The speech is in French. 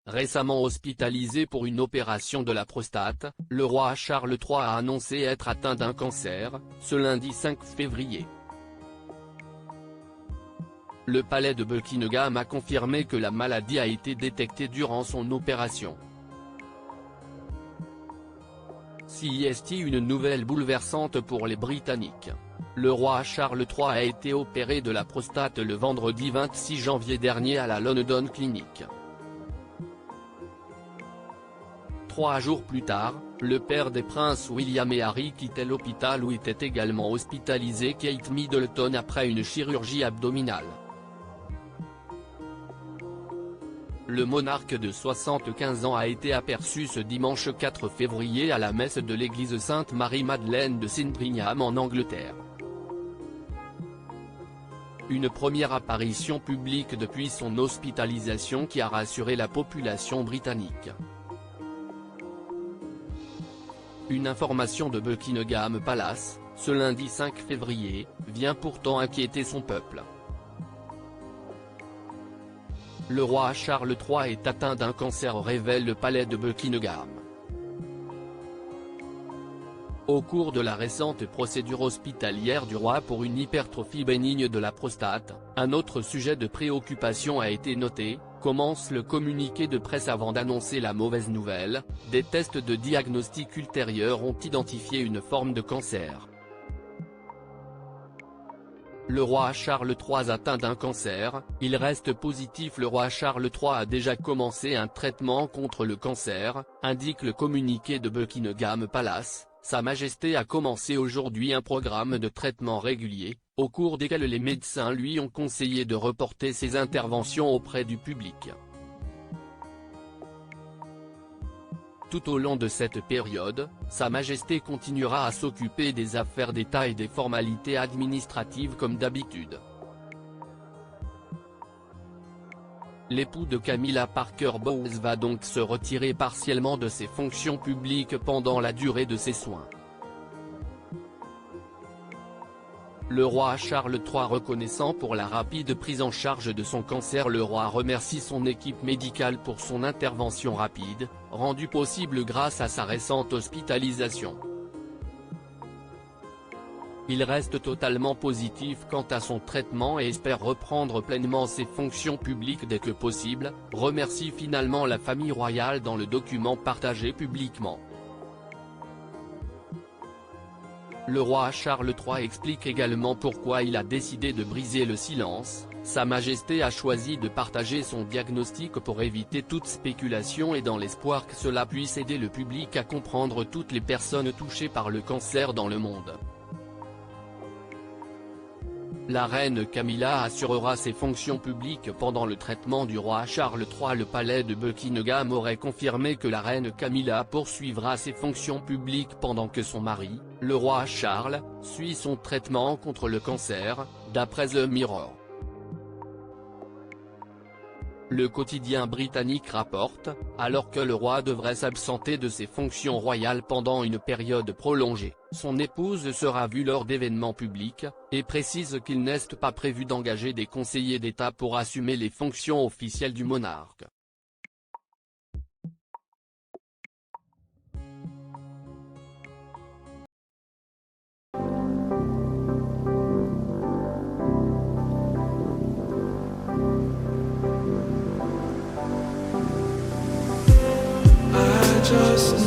Récemment hospitalisé pour une opération de la prostate, le roi Charles III a annoncé être atteint d'un cancer, ce lundi 5 février. Le palais de Buckingham a confirmé que la maladie a été détectée durant son opération. C'est une nouvelle bouleversante pour les Britanniques. Le roi Charles III a été opéré de la prostate le vendredi 26 janvier dernier à la London Clinic. 3 jours plus tard, le père des princes William et Harry quittait l'hôpital où était également hospitalisée Kate Middleton après une chirurgie abdominale. Le monarque de 75 ans a été aperçu ce dimanche 4 février à la messe de l'église Sainte-Marie-Madeleine de Sandringham en Angleterre. Une première apparition publique depuis son hospitalisation qui a rassuré la population britannique. Une information de Buckingham Palace, ce lundi 5 février, vient pourtant inquiéter son peuple. Le roi Charles III est atteint d'un cancer, révèle le palais de Buckingham. Au cours de la récente procédure hospitalière du roi pour une hypertrophie bénigne de la prostate, un autre sujet de préoccupation a été noté, commence le communiqué de presse avant d'annoncer la mauvaise nouvelle. Des tests de diagnostic ultérieurs ont identifié une forme de cancer. Le roi Charles III atteint d'un cancer, il reste positif. Le roi Charles III a déjà commencé un traitement contre le cancer, indique le communiqué de Buckingham Palace. Sa Majesté a commencé aujourd'hui un programme de traitement régulier, au cours desquels les médecins lui ont conseillé de reporter ses interventions auprès du public. Tout au long de cette période, Sa Majesté continuera à s'occuper des affaires d'État et des formalités administratives comme d'habitude. L'époux de Camilla Parker Bowles va donc se retirer partiellement de ses fonctions publiques pendant la durée de ses soins. Le roi Charles III reconnaissant pour la rapide prise en charge de son cancer. Le roi remercie son équipe médicale pour son intervention rapide, rendue possible grâce à sa récente hospitalisation. Il reste totalement positif quant à son traitement et espère reprendre pleinement ses fonctions publiques dès que possible, remercie finalement la famille royale dans le document partagé publiquement. Le roi Charles III explique également pourquoi il a décidé de briser le silence. Sa Majesté a choisi de partager son diagnostic pour éviter toute spéculation et dans l'espoir que cela puisse aider le public à comprendre toutes les personnes touchées par le cancer dans le monde. La reine Camilla assurera ses fonctions publiques pendant le traitement du roi Charles III. Le palais de Buckingham aurait confirmé que la reine Camilla poursuivra ses fonctions publiques pendant que son mari, le roi Charles, suit son traitement contre le cancer, d'après The Mirror. Le quotidien britannique rapporte, alors que le roi devrait s'absenter de ses fonctions royales pendant une période prolongée, son épouse sera vue lors d'événements publics, et précise qu'il n'est pas prévu d'engager des conseillers d'État pour assumer les fonctions officielles du monarque. Just